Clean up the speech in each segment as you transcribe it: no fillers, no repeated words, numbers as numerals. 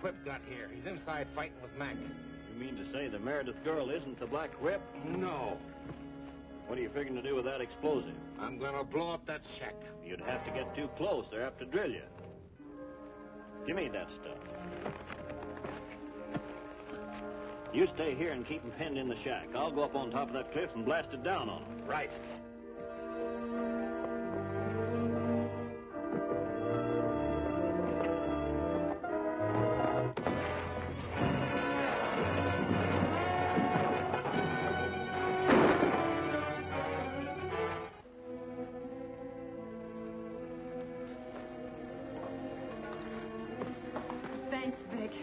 Whip got here. He's inside fighting with Mac. You mean to say the Meredith girl isn't the Black Whip? No. What are you figuring to do with that explosive? I'm gonna blow up that shack. You'd have to get too close. They're apt to drill you. Give me that stuff. You stay here and keep them penned in the shack. I'll go up on top of that cliff and blast it down on them. Right. Thanks, Vic.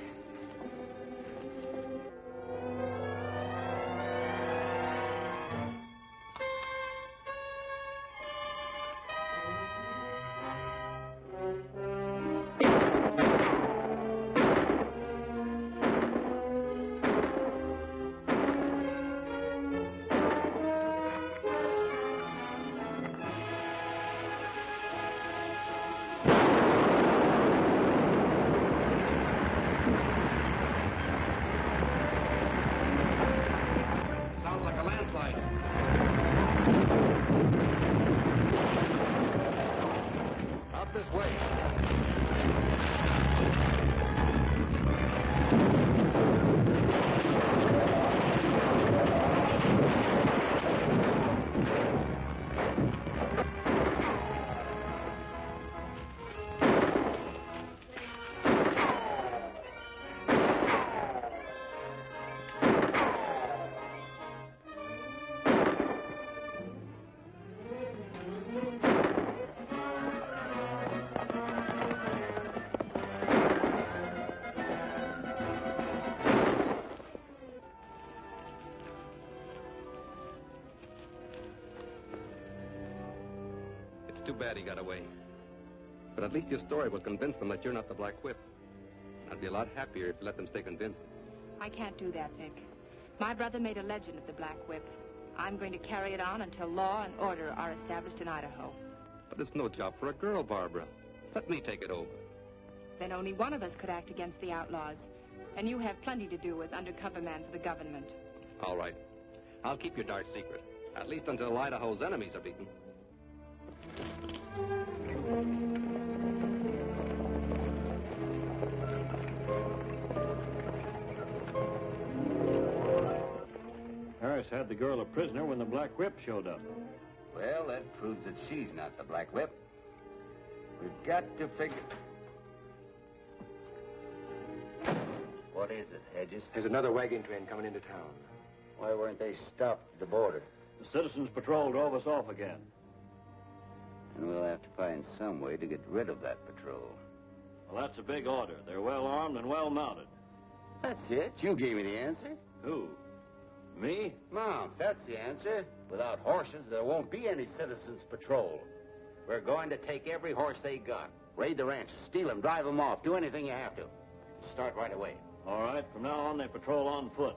Sounds like a landslide. Out this way. Too bad he got away. But at least your story will convince them that you're not the Black Whip. I'd be a lot happier if you let them stay convinced. I can't do that, Vic. My brother made a legend of the Black Whip. I'm going to carry it on until law and order are established in Idaho. But it's no job for a girl, Barbara. Let me take it over. Then only one of us could act against the outlaws. And you have plenty to do as undercover man for the government. All right. I'll keep your dark secret. At least until Idaho's enemies are beaten. Harris had the girl a prisoner when the Black Whip showed up. Well, that proves that she's not the Black Whip. We've got to figure... What is it, Hedges? There's another wagon train coming into town. Why weren't they stopped at the border? The Citizens Patrol drove us off again. And we'll have to find some way to get rid of that patrol. Well, that's a big order. They're well armed and well mounted. That's it. You gave me the answer. Who? Me? Mounts, that's the answer. Without horses, there won't be any Citizens Patrol. We're going to take every horse they got. Raid the ranches, steal them, drive them off, do anything you have to. Start right away. All right, from now on, they patrol on foot.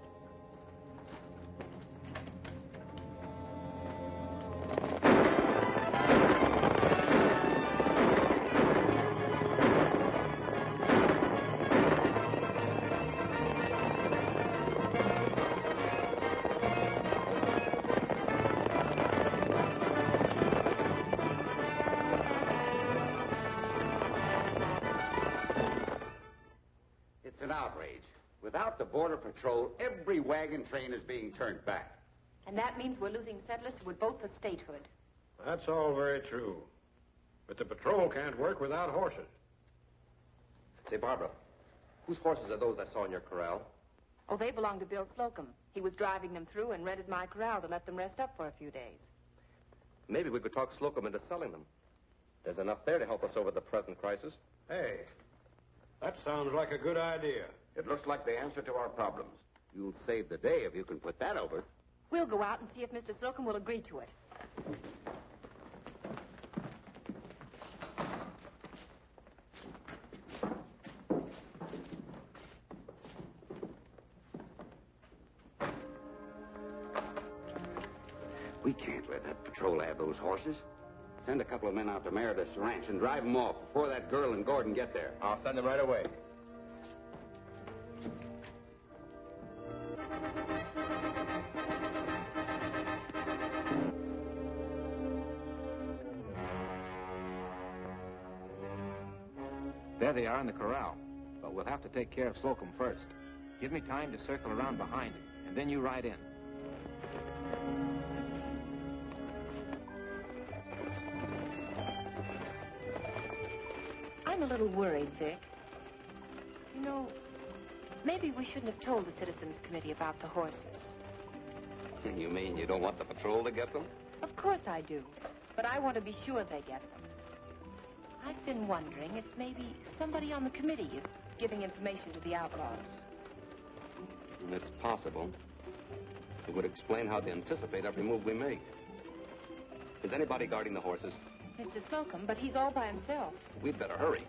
It's an outrage. Without the Border Patrol, every wagon train is being turned back. And that means we're losing settlers who would vote for statehood. That's all very true. But the patrol can't work without horses. Say, Barbara, whose horses are those I saw in your corral? Oh, they belong to Bill Slocum. He was driving them through and rented my corral to let them rest up for a few days. Maybe we could talk Slocum into selling them. There's enough there to help us over the present crisis. Hey, that sounds like a good idea. It looks like the answer to our problems. You'll save the day if you can put that over. We'll go out and see if Mr. Slocum will agree to it. We can't let that patrol have those horses. Send a couple of men out to Meredith's ranch and drive them off before that girl and Gordon get there. I'll send them right away. There they are in the corral. But we'll have to take care of Slocum first. Give me time to circle around behind him, and then you ride in. I'm a little worried, Vic. You know, maybe we shouldn't have told the Citizens Committee about the horses. You mean you don't want the patrol to get them? Of course I do, but I want to be sure they get them. I've been wondering if maybe somebody on the committee is giving information to the outlaws. It's possible. It would explain how they anticipate every move we make. Is anybody guarding the horses? Mr. Slocum, but he's all by himself. We'd better hurry.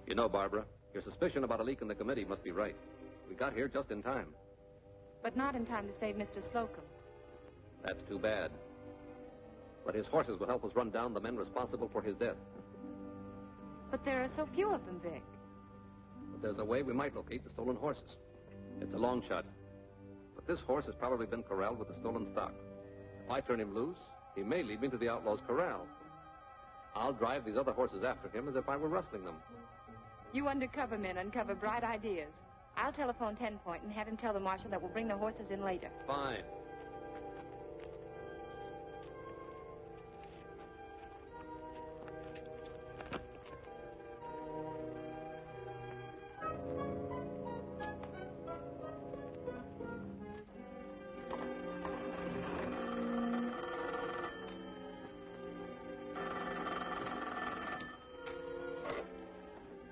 You know, Barbara, your suspicion about a leak in the committee must be right. We got here just in time. But not in time to save Mr. Slocum. That's too bad. But his horses will help us run down the men responsible for his death. But there are so few of them, Vic. But there's a way we might locate the stolen horses. It's a long shot. But this horse has probably been corralled with the stolen stock. If I turn him loose, he may lead me to the outlaw's corral. I'll drive these other horses after him as if I were rustling them. You undercover men uncover bright ideas. I'll telephone 10 Point and have him tell the marshal that we'll bring the horses in later. Fine.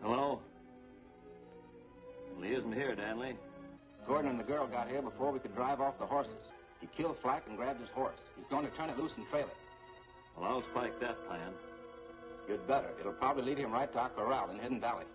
Hello? Well, he isn't here, Danley. Gordon and the girl got here before we could drive off the horses. He killed Flack and grabbed his horse. He's going to turn it loose and trail it. Well, I'll spike that plan. You'd better. It'll probably lead him right to our corral in Hidden Valley.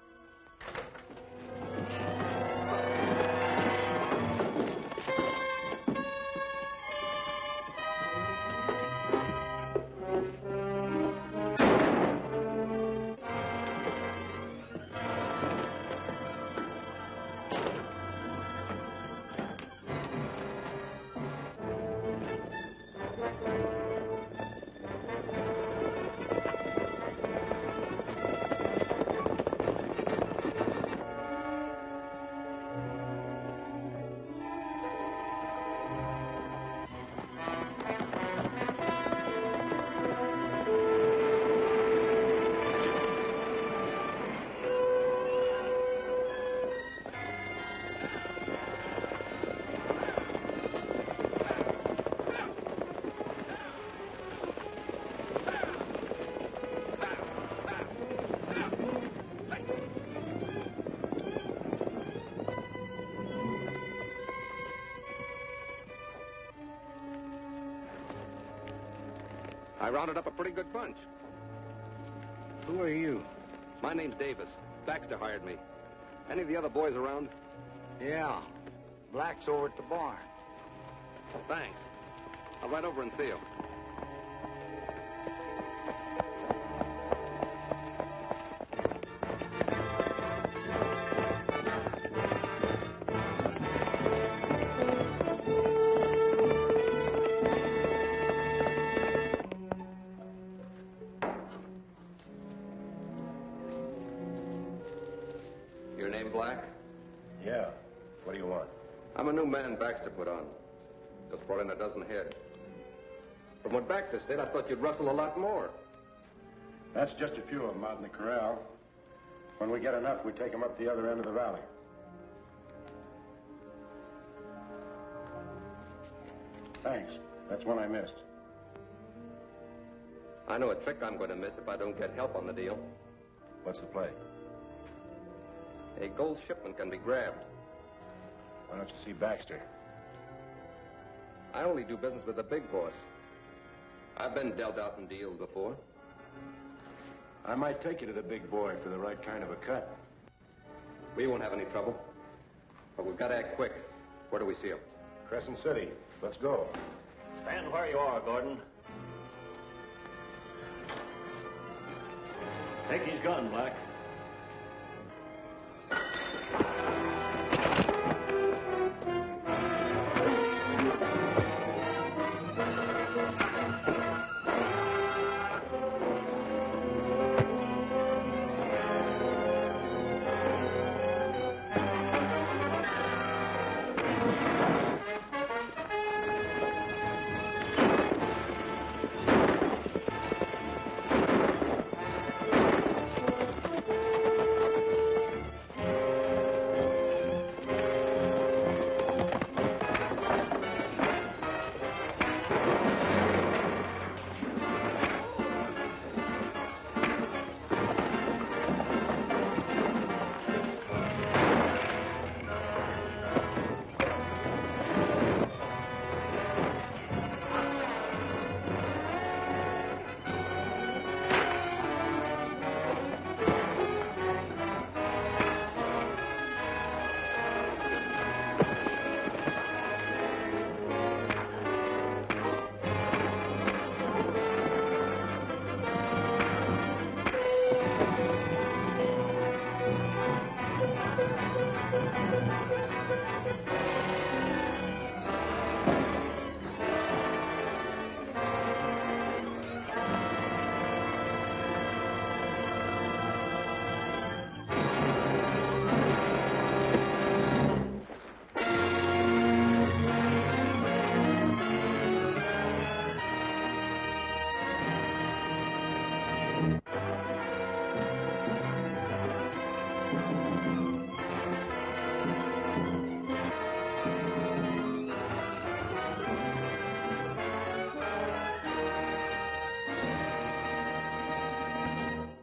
I rounded up a pretty good bunch. Who are you? My name's Davis. Baxter hired me. Any of the other boys around? Yeah. Black's over at the barn. Thanks. I'll ride over and see him. Your name Black? Yeah. What do you want? I'm a new man Baxter put on. Just brought in a dozen head. From what Baxter said, I thought you'd rustle a lot more. That's just a few of them out in the corral. When we get enough, we take them up the other end of the valley. Thanks. That's one I missed. I know a trick I'm going to miss if I don't get help on the deal. What's the play? A gold shipment can be grabbed. Why don't you see Baxter? I only do business with the big boss. I've been dealt out in deals before. I might take you to the big boy for the right kind of a cut. We won't have any trouble. But we've got to act quick. Where do we see him? Crescent City. Let's go. Stand where you are, Gordon. Take his gun, Black.